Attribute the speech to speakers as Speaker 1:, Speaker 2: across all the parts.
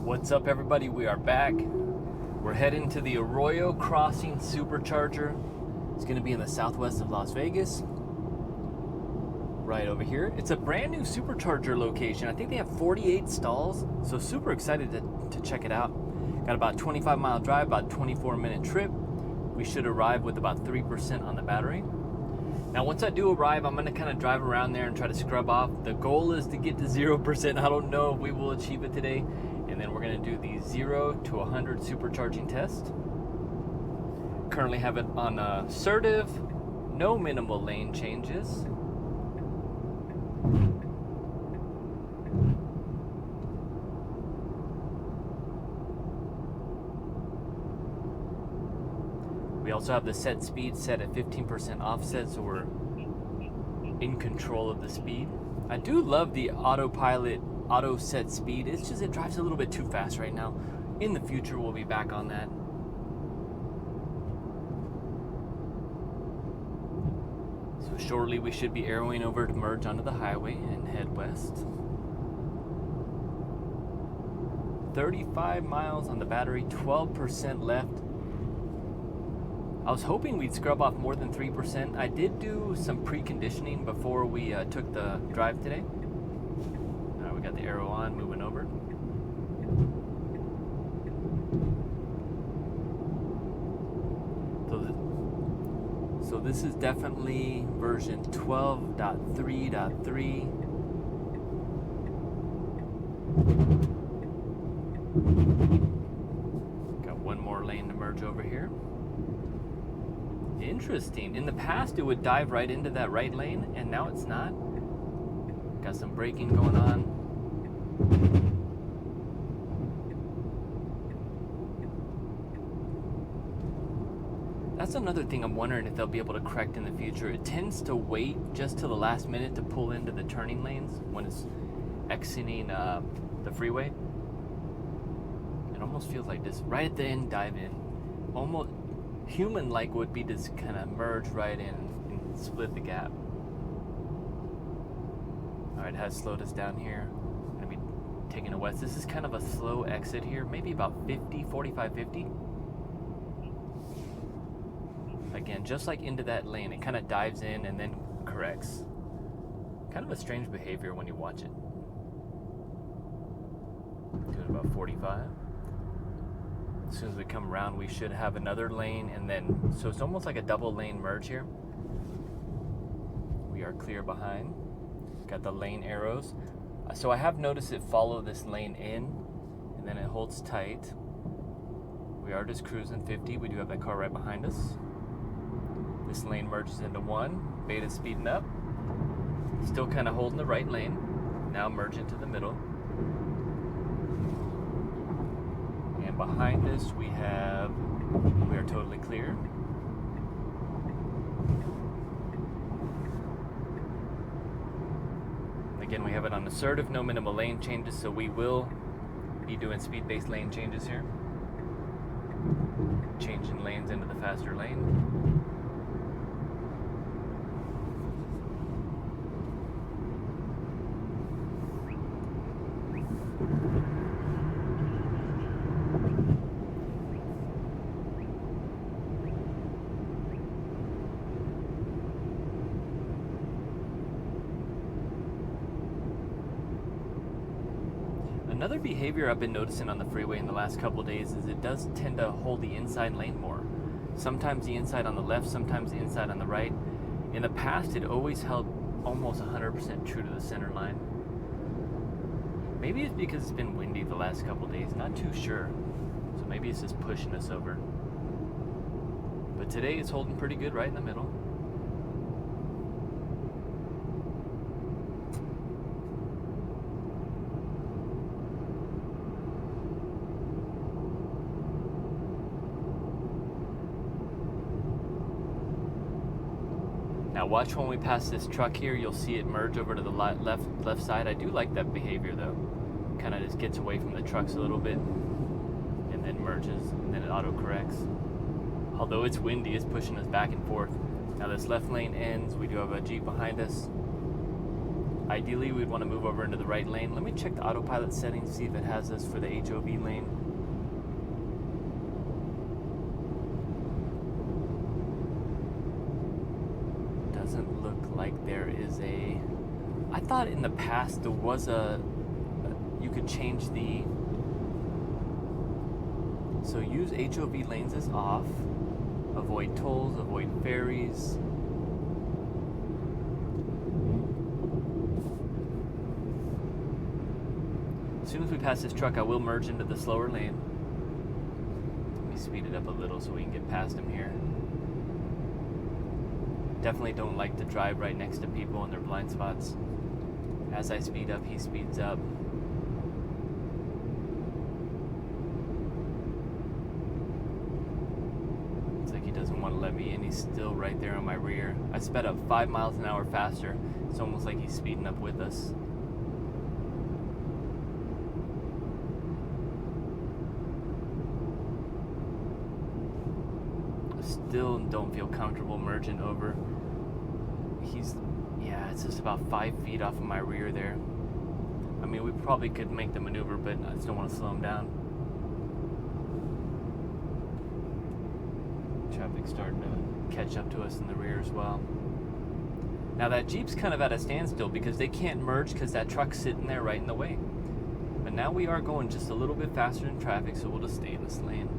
Speaker 1: What's up, everybody? We are back. We're heading to the Arroyo Crossing Supercharger. It's going to be in the southwest of Las Vegas, right over here. It's a brand new supercharger location. I think they have 48 stalls, so super excited to check it out. Got about a 25-mile drive, about a 24-minute trip. We should arrive with about 3% on the battery. Now, once I do arrive, I'm going to kind of drive around there and try to scrub off. The goal is to get to 0%. I don't know if we will achieve it today. And then we're going to do the 0 to 100 supercharging test. Currently have it on assertive, no minimal lane changes. We also have the set speed set at 15% offset, so we're in control of the speed. I do love the autopilot auto set speed. It's just it drives a little bit too fast right now. In the future, we'll be back on that. So shortly we should be arrowing over to merge onto the highway and head west. 35 miles on the battery, 12% left. I was hoping we'd scrub off more than 3%. I did do some preconditioning before we took the drive today. We got the arrow on, moving over. So this is definitely version 12.3.3. Got one more lane to merge over here. Interesting. In the past, it would dive right into that right lane, and now it's not. Got some braking going on. That's another thing I'm wondering if they'll be able to correct in the future. It tends to wait just till the last minute to pull into the turning lanes when it's exiting the freeway. It almost feels like this right at the end dive in. Almost human-like would be this kind of merge right in and split the gap. Alright, it has slowed us down here. Gonna be taking it west. This is kind of a slow exit here, maybe about 45, 50. Again, just like into that lane, it kind of dives in and then corrects. Kind of a strange behavior when you watch it. Doing about 45. As soon as we come around, we should have another lane, and then, so it's almost like a double lane merge here. We are clear behind. Got the lane arrows. So I have noticed it follow this lane in, and then it holds tight. We are just cruising 50. We do have that car right behind us. This lane merges into one. Beta speeding up. Still kind of holding the right lane. Now merge into the middle. And behind us we are totally clear. Again, we have it on assertive, no minimal lane changes, so we will be doing speed-based lane changes here. Changing lanes into the faster lane. Another behavior I've been noticing on the freeway in the last couple of days is it does tend to hold the inside lane more. Sometimes the inside on the left, sometimes the inside on the right. In the past, it always held almost 100% true to the center line. Maybe it's because it's been windy the last couple of days, not too sure. So maybe it's just pushing us over. But today it's holding pretty good right in the middle. Now watch when we pass this truck here, you'll see it merge over to the left side. I do like that behavior though. Kind of just gets away from the trucks a little bit and then merges, and then it auto corrects. Although it's windy, it's pushing us back and forth. Now this left lane ends, we do have a Jeep behind us. Ideally, we'd want to move over into the right lane. Let me check the autopilot settings, see if it has us for the HOV lane. Doesn't look like there is a... I thought in the past there was you could change the... So use HOV lanes as off. Avoid tolls, avoid ferries. As soon as we pass this truck, I will merge into the slower lane. Let me speed it up a little so we can get past him here. Definitely don't like to drive right next to people in their blind spots. As I speed up, he speeds up. It's like he doesn't want to let me in. He's still right there on my rear. I sped up 5 miles an hour faster. It's almost like he's speeding up with us. Still don't feel comfortable merging over. It's just about 5 feet off of my rear there. I mean, we probably could make the maneuver, but I just don't want to slow him down. Traffic's starting to catch up to us in the rear as well. Now that Jeep's kind of at a standstill because they can't merge because that truck's sitting there right in the way. But now we are going just a little bit faster in traffic, so we'll just stay in this lane.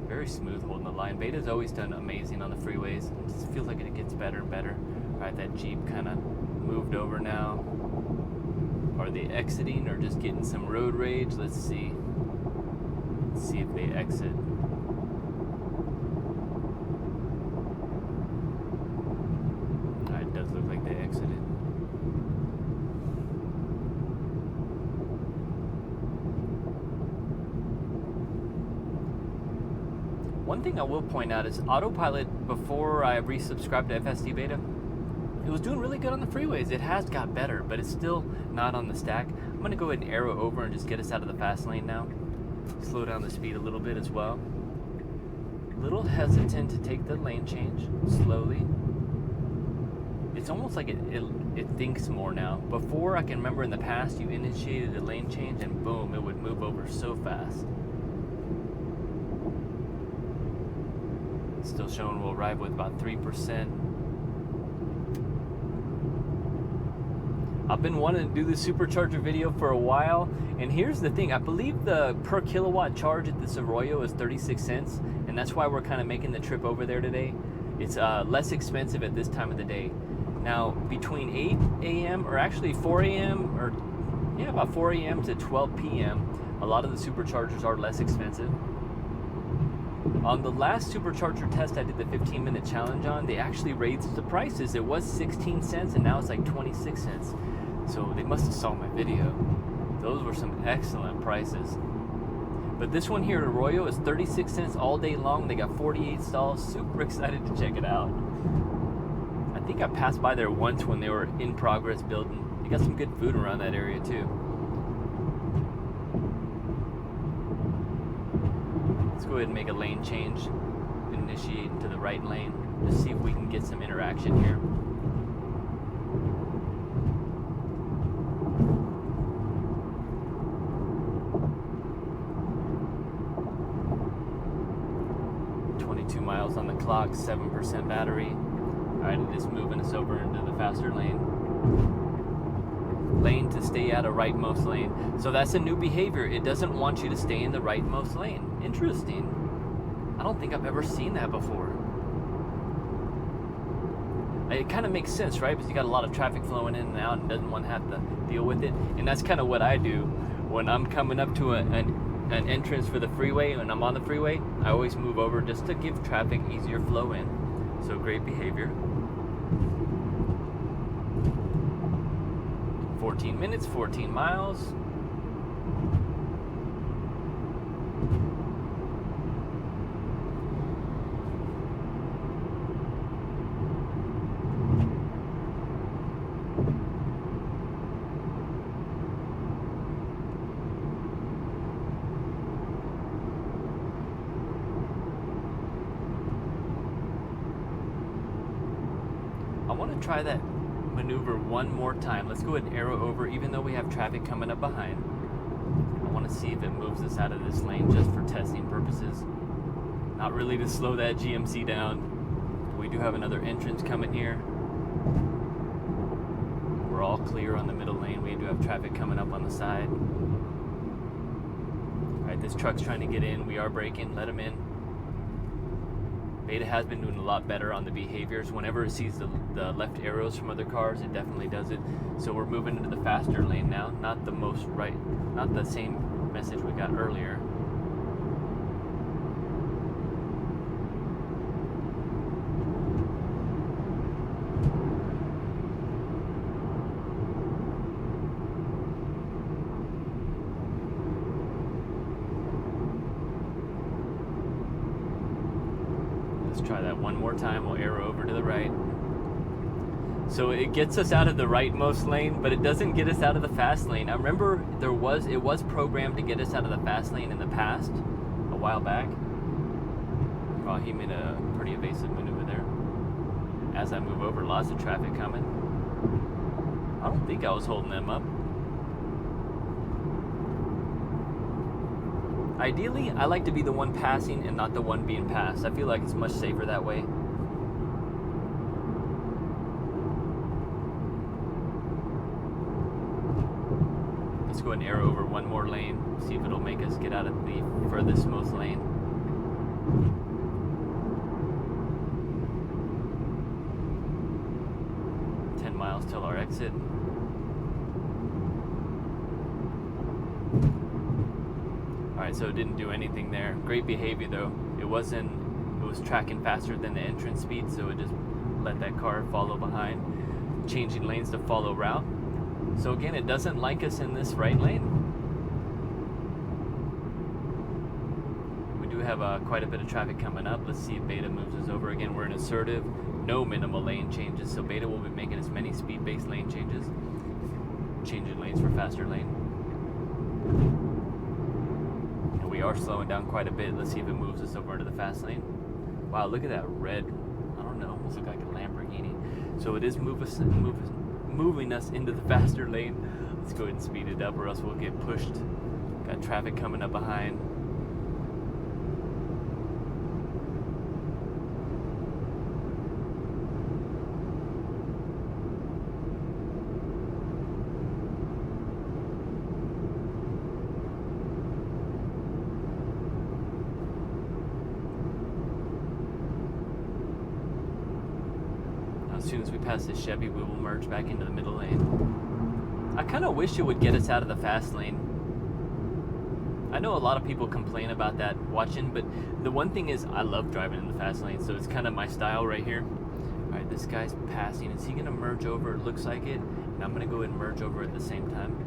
Speaker 1: Very smooth holding the line. Beta's always done amazing on the freeways. It just feels like it gets better and better. Alright, that Jeep kind of moved over now. Are they exiting or just getting some road rage? Let's see. Let's see if they exit. Alright, it does look like they exited. One thing I will point out is autopilot, before I resubscribed to FSD Beta, it was doing really good on the freeways. It has got better, but it's still not on the stack. I'm going to go ahead and arrow over and just get us out of the fast lane now. Slow down the speed a little bit as well. A little hesitant to take the lane change slowly. It's almost like it thinks more now. Before, I can remember in the past, you initiated a lane change and boom, it would move over so fast. Still showing we'll arrive with about 3%. I've been wanting to do the supercharger video for a while, and here's the thing. I believe the per kilowatt charge at this Arroyo is 36 cents, and that's why we're kind of making the trip over there today. It's less expensive at this time of the day. Now, between 8 a.m. or actually 4 a.m. or about 4 a.m. to 12 p.m., a lot of the superchargers are less expensive. On the last supercharger test I did the 15-minute challenge on, they actually raised the prices. It was 16 cents and now it's like 26 cents. So they must have saw my video. Those were some excellent prices. But this one here at Arroyo is 36 cents all day long. They got 48 stalls. Super excited to check it out. I think I passed by there once when they were in progress building. They got some good food around that area too. Let's go ahead and make a lane change. Initiate into the right lane. Just see if we can get some interaction here. Miles on the clock, 7% battery. Alright, it is moving us over into the faster lane. Lane to stay out of rightmost lane. So that's a new behavior. It doesn't want you to stay in the rightmost lane. Interesting. I don't think I've ever seen that before. It kind of makes sense, right? Because you got a lot of traffic flowing in and out and doesn't want to have to deal with it. And that's kind of what I do when I'm coming up to an entrance for the freeway. And I'm on the freeway, I always move over just to give traffic easier flow in. So great behavior. 14 minutes, 14 miles. try that maneuver one more time. Let's go ahead and arrow over, even though we have traffic coming up behind. I want to see if it moves us out of this lane just for testing purposes. Not really to slow that GMC down. We do have another entrance coming here. We're all clear on the middle lane. We do have traffic coming up on the side. Alright, this truck's trying to get in. We are braking. Let him in. Beta has been doing a lot better on the behaviors. Whenever it sees the left arrows from other cars, it definitely does it. So we're moving into the faster lane now. Not the same message we got earlier. Let's try that one more time. We'll arrow over to the right. So it gets us out of the rightmost lane, but it doesn't get us out of the fast lane. I remember it was programmed to get us out of the fast lane in the past, a while back. Oh, he made a pretty evasive maneuver there. As I move over, lots of traffic coming. I don't think I was holding them up. Ideally, I like to be the one passing and not the one being passed. I feel like it's much safer that way. Let's go ahead and arrow over one more lane, see if it'll make us get out of the furthest most lane. Miles till our exit. Alright, so it didn't do anything there. Great behavior though. It was tracking faster than the entrance speed, so it just let that car follow behind, changing lanes to follow route. So again, it doesn't like us in this right lane. We do have quite a bit of traffic coming up. Let's see if Beta moves us over. Again, we're in assertive, no minimal lane changes, so Beta will be making as many speed-based lane changes, changing lanes for faster lane. And we are slowing down quite a bit. Let's see if it moves us over into the fast lane. Wow, look at that red, I don't know, almost look like a Lamborghini. So it is moving us into the faster lane. Let's go ahead and speed it up or else we'll get pushed. Got traffic coming up behind. As soon as we pass this Chevy, we will merge back into the middle lane. I kind of wish it would get us out of the fast lane. I know a lot of people complain about that watching, but the one thing is I love driving in the fast lane, so it's kind of my style right here. All right, this guy's passing. Is he going to merge over? It looks like it. And I'm going to go ahead and merge over at the same time.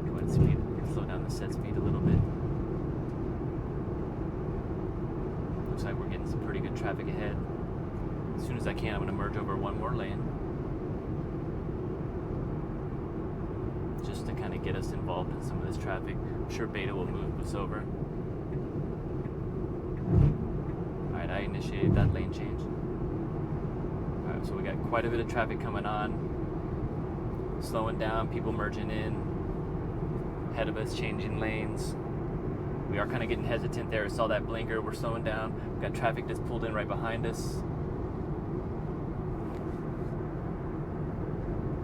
Speaker 1: Go ahead and slow down the set speed a little bit. Looks like we're getting some pretty good traffic ahead. As soon as I can, I'm going to merge over one more lane. Just to kind of get us involved in some of this traffic. I'm sure Beta will move us over. Alright, I initiated that lane change. Alright, so we got quite a bit of traffic coming on. Slowing down, people merging in. Ahead of us, changing lanes. We are kind of getting hesitant there. I saw that blinker. We're slowing down. We've got traffic just pulled in right behind us.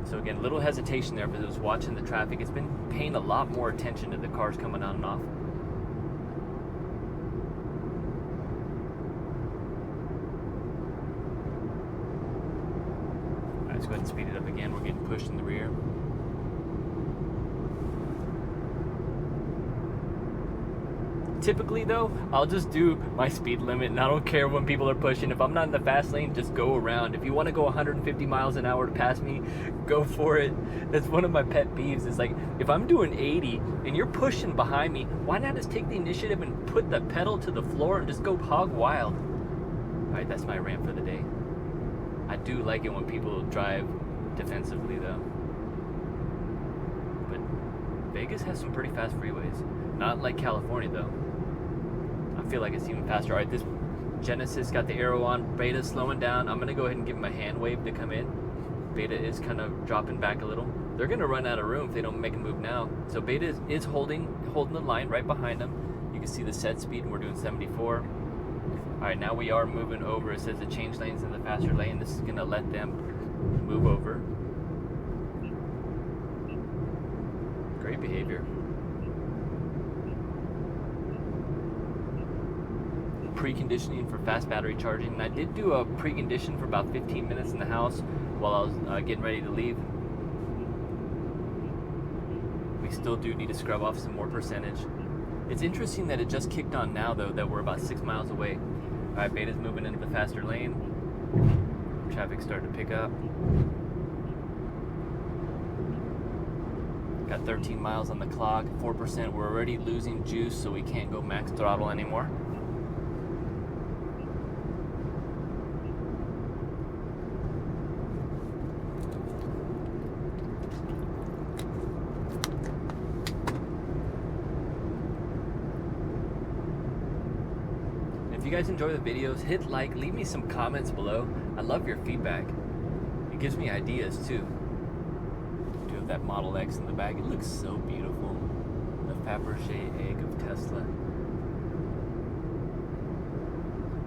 Speaker 1: So again, a little hesitation there, but I was watching the traffic. It's been paying a lot more attention to the cars coming on and off. All right, let's go ahead and speed it up again. We're getting pushed in the rear. Typically though, I'll just do my speed limit and I don't care when people are pushing. If I'm not in the fast lane, just go around. If you want to go 150 miles an hour to pass me, go for it. That's one of my pet peeves. It's like, if I'm doing 80 and you're pushing behind me, why not just take the initiative and put the pedal to the floor and just go hog wild? All right, that's my rant for the day. I do like it when people drive defensively though. But Vegas has some pretty fast freeways. Not like California though. I feel like it's even faster. All right, this Genesis got the arrow on. Beta's slowing down. I'm gonna go ahead and give him a hand wave to come in. Beta is kind of dropping back a little. They're gonna run out of room if they don't make a move now. So Beta is holding the line right behind them. You can see the set speed, and we're doing 74. All right, now we are moving over. It says to change lanes in the faster lane. This is gonna let them move over. Great behavior. Preconditioning for fast battery charging. And I did do a precondition for about 15 minutes in the house while I was getting ready to leave. We still do need to scrub off some more percentage. It's interesting that it just kicked on now, though, that we're about 6 miles away. All right, Beta's moving into the faster lane. Traffic's starting to pick up. Got 13 miles on the clock, 4%. We're already losing juice, so we can't go max throttle anymore. If you guys enjoy the videos, hit like, leave me some comments below. I love your feedback. It gives me ideas too. Do have that Model X in the back. It looks so beautiful. The Fabergé egg of Tesla.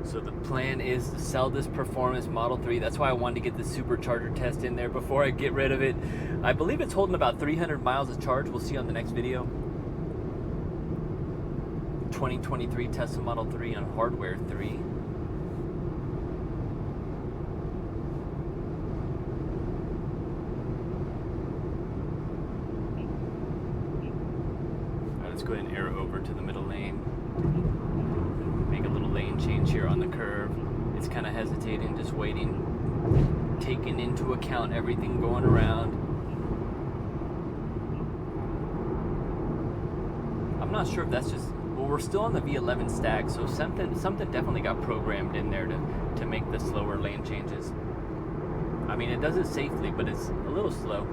Speaker 1: So the plan is to sell this performance Model 3. That's why I wanted to get the supercharger test in there before I get rid of it. I believe it's holding about 300 miles of charge. We'll see on the next video. 2023 Tesla Model 3 on hardware 3. Alright, let's go ahead and arrow over to the middle lane. Make a little lane change here on the curve. It's kind of hesitating, just waiting, taking into account everything going around. I'm not sure if that's just, well, we're still on the V11 stack, so something definitely got programmed in there to make the slower lane changes. I mean, it does it safely, but it's a little slow.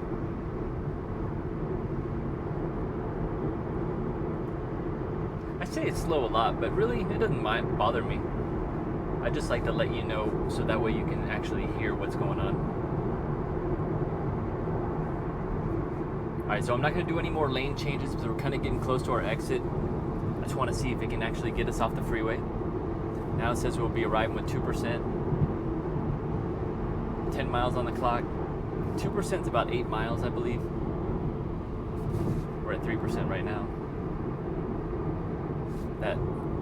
Speaker 1: I say it's slow a lot, but really, it doesn't bother me. I just like to let you know, so that way you can actually hear what's going on. Alright, so I'm not going to do any more lane changes because we're kind of getting close to our exit. I just want to see if it can actually get us off the freeway. Now it says we'll be arriving with 2%. 10 miles on the clock. 2% is about 8 miles, I believe. We're at 3% right now. That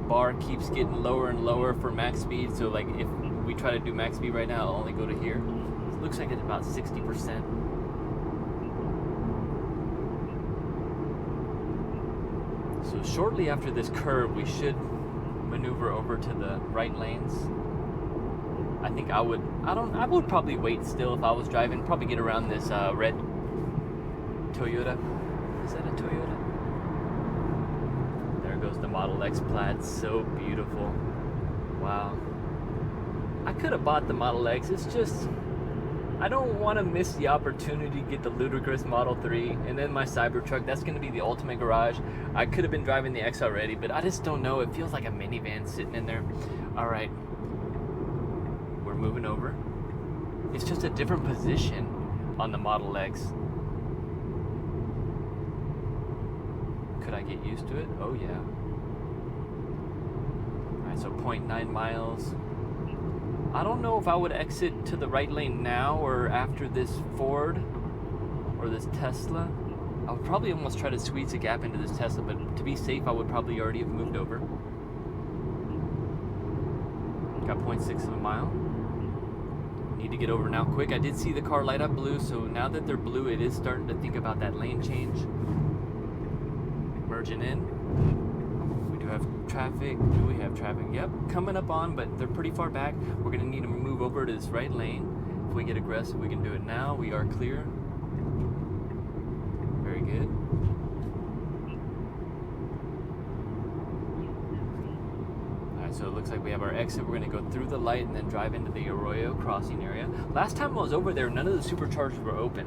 Speaker 1: bar keeps getting lower and lower for max speed, so like if we try to do max speed right now, I'll only go to here. It looks like it's about 60%. So shortly after this curve, we should maneuver over to the right lanes. I think I would probably wait still if I was driving, probably get around this red Toyota. Is that a Toyota? There goes the Model X Plaid, so beautiful. Wow. I could have bought the Model X, it's just, I don't want to miss the opportunity to get the ludicrous Model 3 and then my Cybertruck. That's going to be the ultimate garage. I could have been driving the X already, but I just don't know. It feels like a minivan sitting in there. All right, we're moving over. It's just a different position on the Model X. Could I get used to it? Oh yeah. All right, so 0.9 miles. I don't know if I would exit to the right lane now or after this Ford or this Tesla. I would probably almost try to squeeze a gap into this Tesla, but to be safe, I would probably already have moved over. Got 0.6 of a mile. Need to get over now quick. I did see the car light up blue, so now that they're blue, it is starting to think about that lane change. Merging in. Have traffic. Do we have traffic? Yep, coming up on, but they're pretty far back. We're gonna need to move over to this right lane. If we get aggressive, we can do it now. We are clear. Very good. Alright, so so it looks like we have our exit. We're going to go through the light and then drive into the Arroyo Crossing area. Last time I was over there, none of the superchargers were open.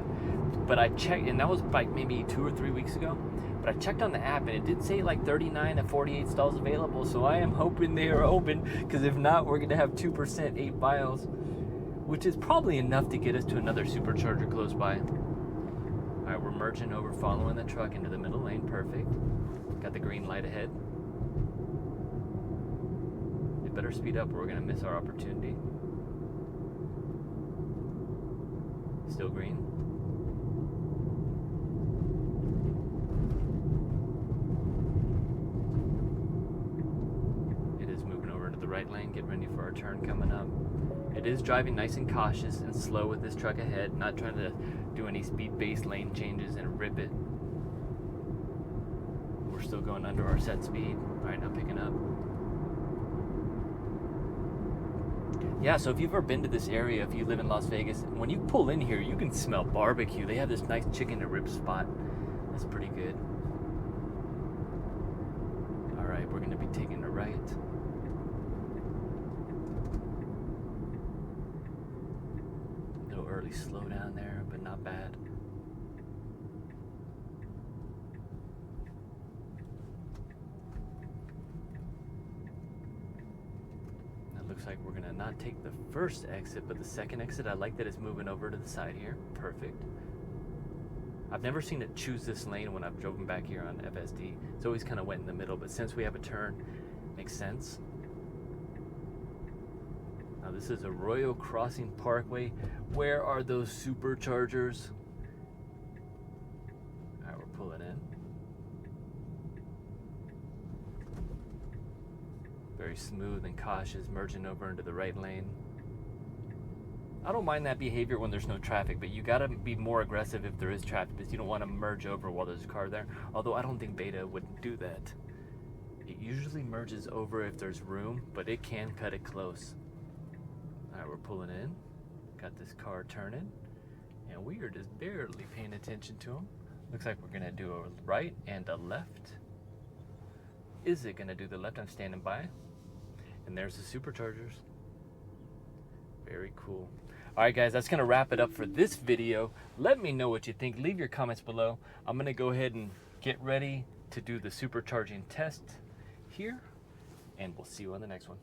Speaker 1: But I checked, and that was like maybe 2 or 3 weeks ago. But I checked on the app, and it did say like 39 to 48 stalls available. So I am hoping they are open, because if not, we're going to have 2%, 8 miles, which is probably enough to get us to another supercharger close by. All right, we're merging over, following the truck into the middle lane. Perfect. Got the green light ahead. It better speed up or we're going to miss our opportunity. Still green. It is moving over into the right lane. Get ready for our turn coming up. It is driving nice and cautious and slow with this truck ahead, not trying to do any speed-based lane changes and rip it. We're still going under our set speed. All right, now picking up. Yeah, so if you've ever been to this area, if you live in Las Vegas, when you pull in here, you can smell barbecue. They have this nice chicken to rib spot. That's pretty good. All right, we're gonna be taking a right. Early slow down there, but not bad. It looks like we're gonna not take the first exit, but the second exit. I like that it's moving over to the side here. Perfect. I've never seen it choose this lane when I've driven back here on FSD. It's always kind of went in the middle, but since we have a turn, makes sense. Now this is Arroyo Crossing Parkway. Where are those superchargers? All right, we're pulling in. Very smooth and cautious, merging over into the right lane. I don't mind that behavior when there's no traffic, but you gotta be more aggressive if there is traffic, because you don't want to merge over while there's a car there. Although I don't think Beta would do that. It usually merges over if there's room, but it can cut it close. All right, we're pulling in. Got this car turning, and we are just barely paying attention to him. Looks like we're gonna do a right and a left. Is it gonna do the left? I'm standing by. And there's the superchargers. Very cool. All right, guys, that's gonna wrap it up for this video. Let me know what you think. Leave your comments below. I'm gonna go ahead and get ready to do the supercharging test here, and we'll see you on the next one.